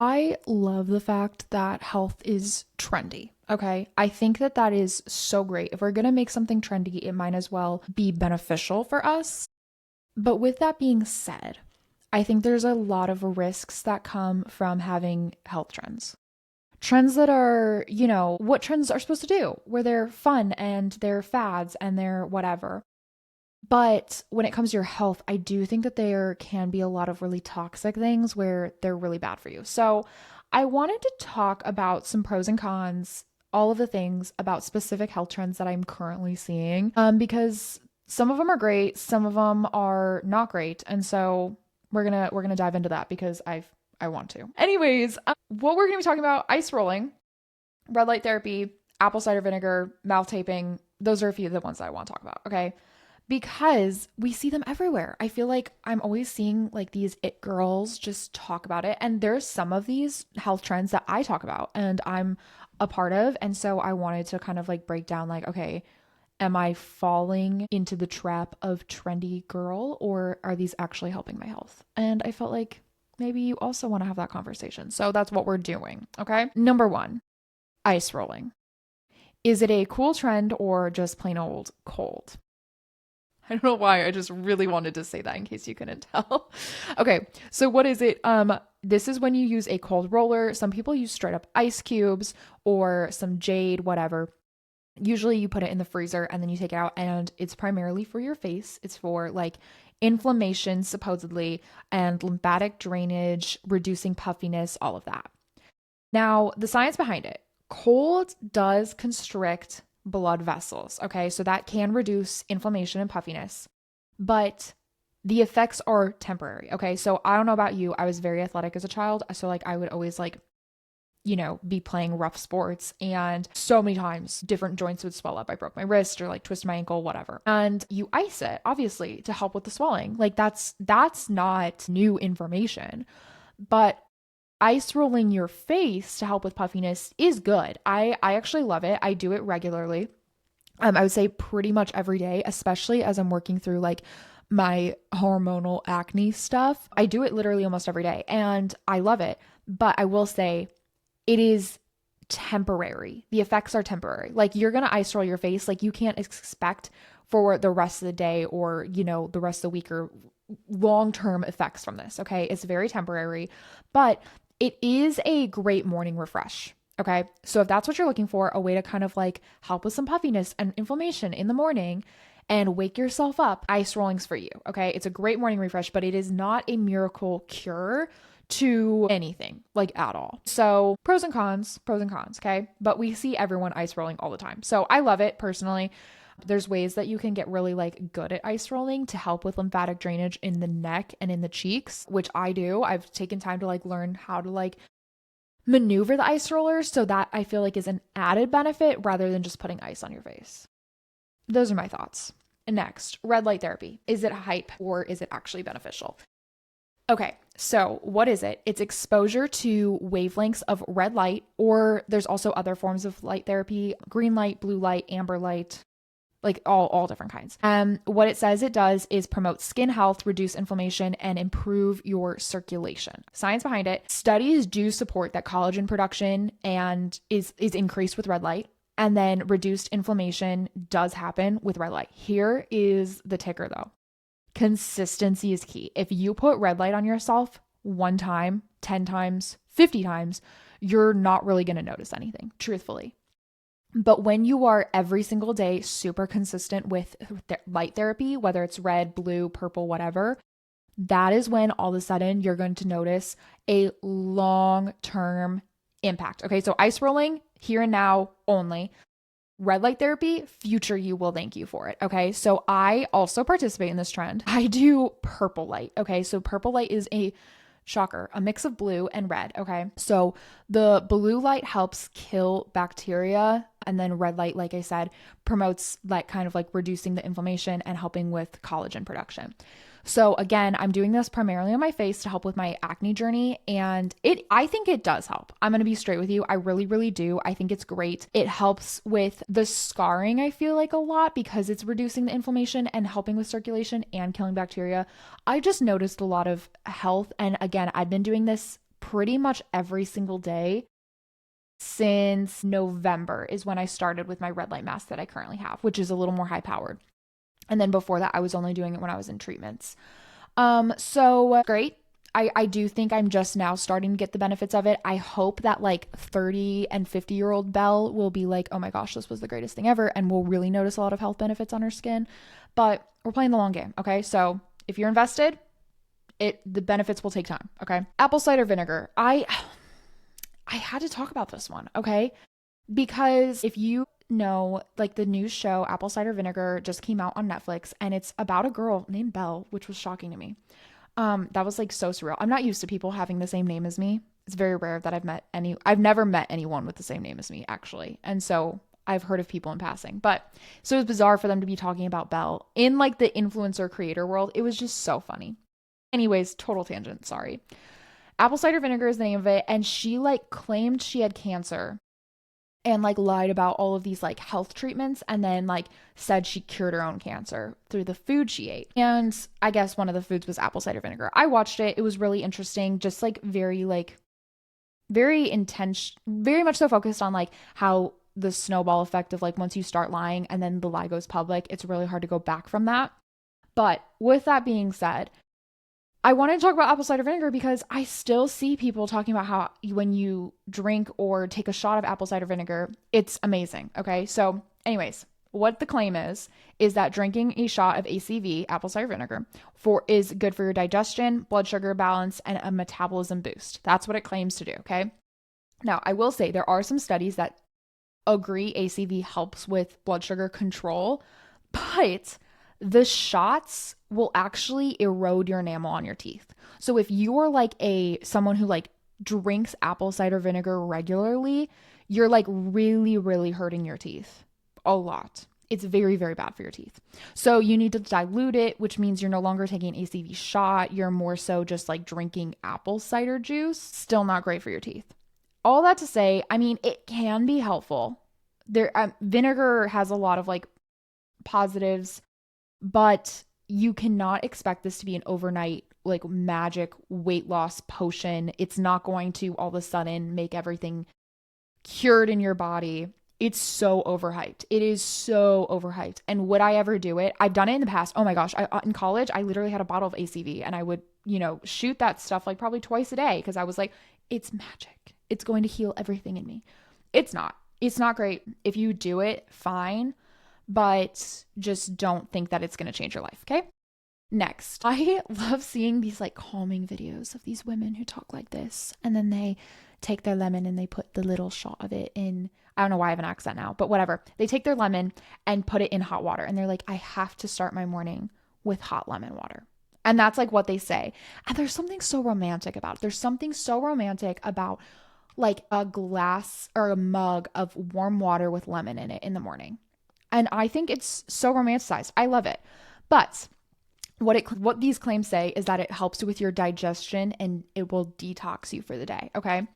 I love the fact that health is trendy. Okay. I think that that is so great. If we're going to make something trendy, it might as well be beneficial for us. But with that being said, I think there's a lot of risks that come from having health trends. Trends that are, what trends are supposed to do, where they're fun and they're fads and they're whatever. But when it comes to your health, I do think that there can be a lot of really toxic things where they're really bad for you. So I wanted to talk about some pros and cons, all of the things about specific health trends that I'm currently seeing, because some of them are great, some of them are not great, and so we're gonna dive into that because I want to. Anyways, what we're gonna be talking about: ice rolling, red light therapy, apple cider vinegar, mouth taping. Those are a few of the ones that I want to talk about. Okay, because we see them everywhere. I feel like I'm always seeing like these it girls just talk about it. And there's some of these health trends that I talk about and I'm a part of. And so I wanted to kind of like break down like, okay, am I falling into the trap of trendy girl or are these actually helping my health? And I felt like maybe you also want to have that conversation. So that's what we're doing. Okay. Number one, ice rolling. Is it a cool trend or just plain old cold? I don't know why. I just really wanted to say that in case you couldn't tell. Okay, so what is it? This is when you use a cold roller. Some people use straight up ice cubes or some jade, whatever. Usually you put it in the freezer and then you take it out, and it's primarily for your face. It's for like inflammation, supposedly, and lymphatic drainage, reducing puffiness, all of that. Now, the science behind it: cold does constrict blood vessels. Okay, so that can reduce inflammation and puffiness, but the effects are temporary. Okay, so I don't know about you. I was very athletic as a child. So, like, I would always, like, be playing rough sports, and so many times different joints would swell up. I broke my wrist or like twisted my ankle, whatever. And you ice it, obviously, to help with the swelling. Like, that's not new information. But ice rolling your face to help with puffiness is good. I actually love it. I do it regularly. I would say pretty much every day, especially as I'm working through like my hormonal acne stuff. I do it literally almost every day and I love it. But I will say it is temporary. The effects are temporary. Like, you're going to ice roll your face. Like, you can't expect for the rest of the day or, the rest of the week or long-term effects from this. Okay. It's very temporary, but it is a great morning refresh. Okay. So if that's what you're looking for, a way to kind of like help with some puffiness and inflammation in the morning and wake yourself up, ice rolling's for you. Okay. It's a great morning refresh, but it is not a miracle cure to anything, like, at all. So pros and cons. Okay. But we see everyone ice rolling all the time. So I love it personally. There's ways that you can get really like good at ice rolling to help with lymphatic drainage in the neck and in the cheeks, which I do. I've taken time to like learn how to like maneuver the ice roller, so that I feel like is an added benefit rather than just putting ice on your face. Those are my thoughts. Next, red light therapy. Is it hype or is it actually beneficial? Okay, so what is it? It's exposure to wavelengths of red light, or there's also other forms of light therapy: green light, blue light, amber light, like all different kinds. What it says it does is promote skin health, reduce inflammation, and improve your circulation. Science behind it: studies do support that collagen production and is increased with red light, and then reduced inflammation does happen with red light. Here is the ticker though. Consistency is key. If you put red light on yourself one time, 10 times, 50 times, you're not really going to notice anything, truthfully. But when you are every single day super consistent with light therapy, whether it's red, blue, purple, whatever, that is when all of a sudden you're going to notice a long-term impact. Okay, so ice rolling, here and now only. Red light therapy, future you will thank you for it. Okay, so I also participate in this trend. I do purple light. Okay, so purple light is a shocker, a mix of blue and red. Okay, so the blue light helps kill bacteria, and then red light, like I said, promotes like kind of like reducing the inflammation and helping with collagen production. So again, I'm doing this primarily on my face to help with my acne journey, and I think it does help. I'm going to be straight with you. I really, really do. I think it's great. It helps with the scarring, I feel like, a lot because it's reducing the inflammation and helping with circulation and killing bacteria. I just noticed a lot of health, and again, I've been doing this pretty much every single day since November is when I started with my red light mask that I currently have, which is a little more high powered. And then before that, I was only doing it when I was in treatments. So great. I do think I'm just now starting to get the benefits of it. I hope that like 30 and 50-year-old Belle will be like, oh my gosh, this was the greatest thing ever. And we'll really notice a lot of health benefits on her skin. But we're playing the long game. Okay. So if you're invested, the benefits will take time. Okay. Apple cider vinegar. I had to talk about this one. Okay. Because if you know, like the new show Apple Cider Vinegar just came out on Netflix, and it's about a girl named Belle, which was shocking to me. That was like so surreal. I'm not used to people having the same name as me. It's very rare that I've never met anyone with the same name as me, actually. And so I've heard of people in passing, but so it was bizarre for them to be talking about Belle in like the influencer creator world. It was just so funny. Anyways, total tangent. Sorry. Apple cider vinegar is the name of it. And she like claimed she had cancer and like lied about all of these like health treatments, and then like said she cured her own cancer through the food she ate. And I guess one of the foods was apple cider vinegar. I watched it. It was really interesting. Just like very intense, very much so focused on like how the snowball effect of like once you start lying and then the lie goes public, it's really hard to go back from that. But with that being said, I wanted to talk about apple cider vinegar because I still see people talking about how when you drink or take a shot of apple cider vinegar, it's amazing. Okay. So anyways, what the claim is that drinking a shot of ACV, apple cider vinegar, is good for your digestion, blood sugar balance, and a metabolism boost. That's what it claims to do. Okay. Now, I will say there are some studies that agree ACV helps with blood sugar control, but the shots will actually erode your enamel on your teeth. So if you're like someone who like drinks apple cider vinegar regularly, you're like really, really hurting your teeth a lot. It's very, very bad for your teeth. So you need to dilute it, which means you're no longer taking an ACV shot. You're more so just like drinking apple cider juice. Still not great for your teeth. All that to say, I mean, it can be helpful. Vinegar has a lot of like positives, but you cannot expect this to be an overnight like magic weight loss potion. It's not going to all of a sudden make everything cured in your body. It's so overhyped. It is so overhyped. And would I ever do it? I've done it in the past. Oh my gosh. In college, I literally had a bottle of ACV and I would, shoot that stuff like probably twice a day because I was like, it's magic. It's going to heal everything in me. It's not. It's not great. If you do it, fine. But just don't think that it's going to change your life, okay? Next, I love seeing these like calming videos of these women who talk like this, and then they take their lemon and they put the little shot of it in, I don't know why I have an accent now, but whatever. They take their lemon and put it in hot water, and they're like, I have to start my morning with hot lemon water. And that's like what they say. And there's something so romantic about it. There's something so romantic about like a glass or a mug of warm water with lemon in it in the morning. And I think it's so romanticized. I love it. But what these claims say is that it helps with your digestion and it will detox you for the day. Okay.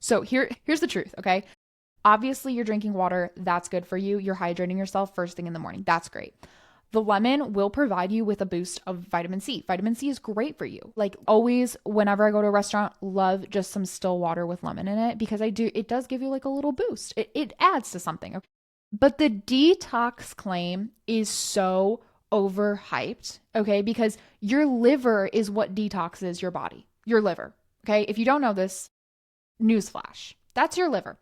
So here's the truth. Okay. Obviously you're drinking water. That's good for you. You're hydrating yourself first thing in the morning. That's great. The lemon will provide you with a boost of vitamin C. Vitamin C is great for you. Like always, whenever I go to a restaurant, love just some still water with lemon in it because it does give you like a little boost. It adds to something. Okay? But the detox claim is so overhyped, okay? Because your liver is what detoxes your body. Your liver, okay? If you don't know this, newsflash, that's your liver.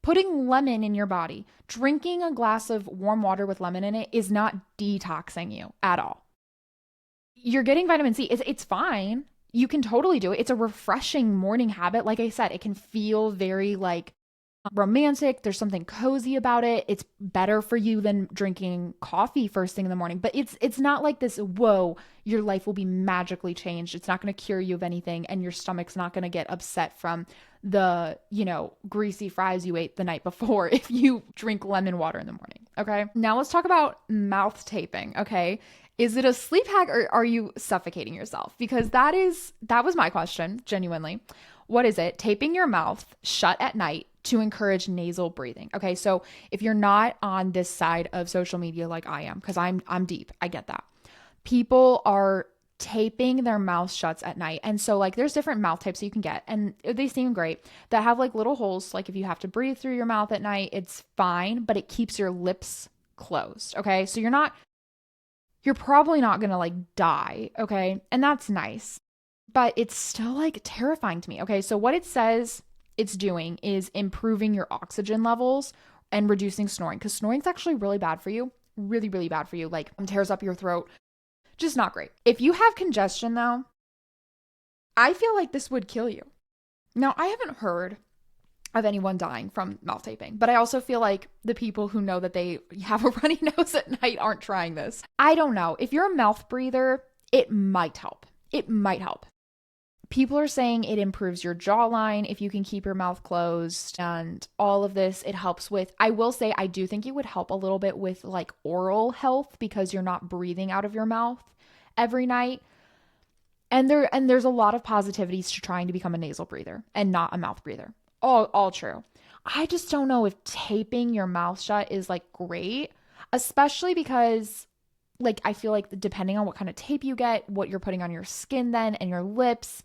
Putting lemon in your body, drinking a glass of warm water with lemon in it is not detoxing you at all. You're getting vitamin C. It's fine. You can totally do it. It's a refreshing morning habit. Like I said, it can feel very like romantic. There's something cozy about it. It's better for you than drinking coffee first thing in the morning. But it's not like this, whoa, your life will be magically changed. It's not going to cure you of anything. And your stomach's not going to get upset from the, greasy fries you ate the night before if you drink lemon water in the morning. Okay. Now let's talk about mouth taping. Okay. Is it a sleep hack or are you suffocating yourself? Because that was my question, genuinely. What is it? Taping your mouth shut at night to encourage nasal breathing. Okay, so if you're not on this side of social media like I am, because I'm deep, I get that. People are taping their mouth shuts at night. And so like there's different mouth types you can get, and they seem great, that have like little holes. Like if you have to breathe through your mouth at night, it's fine, but it keeps your lips closed. Okay. So you're probably not going to like die. Okay. And that's nice, but it's still like terrifying to me. Okay. So what it says it's doing is improving your oxygen levels and reducing snoring, because snoring is actually really bad for you. Really, really bad for you. Like tears up your throat. Just not great. If you have congestion though, I feel like this would kill you. Now, I haven't heard of anyone dying from mouth taping, but I also feel like the people who know that they have a runny nose at night aren't trying this. I don't know. If you're a mouth breather, it might help. It might help. People are saying it improves your jawline if you can keep your mouth closed, and all of this it helps with. I will say I do think it would help a little bit with like oral health, because you're not breathing out of your mouth every night. And there's a lot of positivities to trying to become a nasal breather and not a mouth breather. All true. I just don't know if taping your mouth shut is like great, especially because like I feel like depending on what kind of tape you get, what you're putting on your skin then and your lips,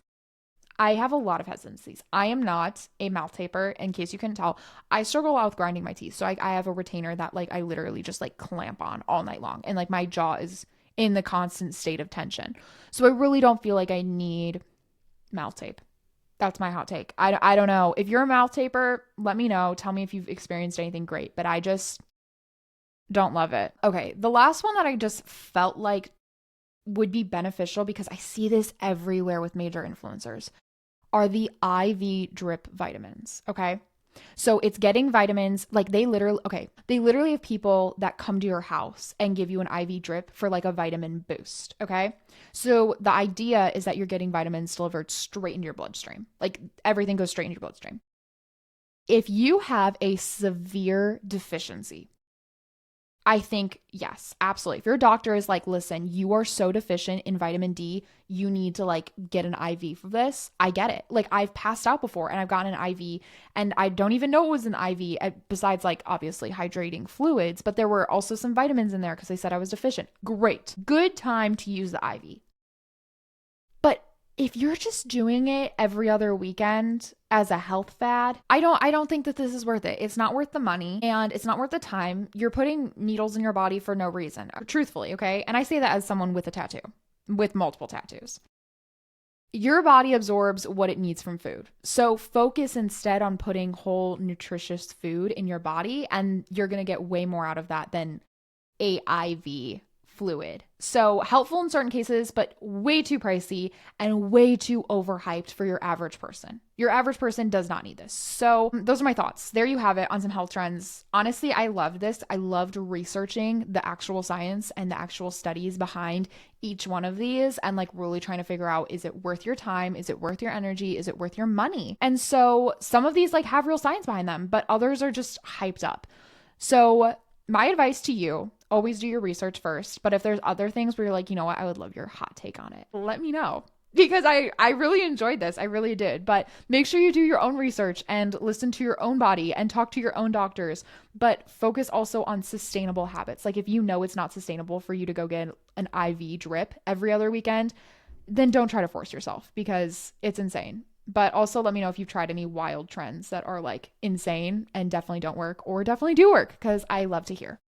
I have a lot of hesitancies. I am not a mouth taper, in case you couldn't tell. I struggle a lot with grinding my teeth. So I have a retainer that like I literally just like clamp on all night long. And like my jaw is in the constant state of tension. So I really don't feel like I need mouth tape. That's my hot take. I don't know. If you're a mouth taper, let me know. Tell me if you've experienced anything great. But I just don't love it. Okay, the last one that I just felt like would be beneficial, because I see this everywhere with major influencers, are the IV drip vitamins. Okay. So it's getting vitamins, like they literally have people that come to your house and give you an IV drip for like a vitamin boost. Okay. So the idea is that you're getting vitamins delivered straight into your bloodstream. Like everything goes straight into your bloodstream. If you have a severe deficiency, I think, yes, absolutely. If your doctor is like, listen, you are so deficient in vitamin D, you need to like get an IV for this. I get it. Like I've passed out before and I've gotten an IV and I don't even know it was an IV, besides like obviously hydrating fluids, but there were also some vitamins in there because they said I was deficient. Great. Good time to use the IV. But if you're just doing it every other weekend as a health fad, I don't think that this is worth it. It's not worth the money and it's not worth the time. You're putting needles in your body for no reason, truthfully, okay? And I say that as someone with a tattoo, with multiple tattoos. Your body absorbs what it needs from food. So focus instead on putting whole nutritious food in your body, and you're going to get way more out of that than a IV fluid. So helpful in certain cases, but way too pricey and way too overhyped for your average person. Your average person does not need this. So those are my thoughts. There you have it on some health trends. Honestly, I loved this. I loved researching the actual science and the actual studies behind each one of these and like really trying to figure out, is it worth your time? Is it worth your energy? Is it worth your money? And so some of these like have real science behind them, but others are just hyped up. So my advice to you, always do your research first. But if there's other things where you're like, you know what, I would love your hot take on it, let me know. Because I really enjoyed this. I really did. But make sure you do your own research and listen to your own body and talk to your own doctors. But focus also on sustainable habits. Like if you know it's not sustainable for you to go get an IV drip every other weekend, then don't try to force yourself because it's insane. But also let me know if you've tried any wild trends that are like insane and definitely don't work or definitely do work, because I love to hear.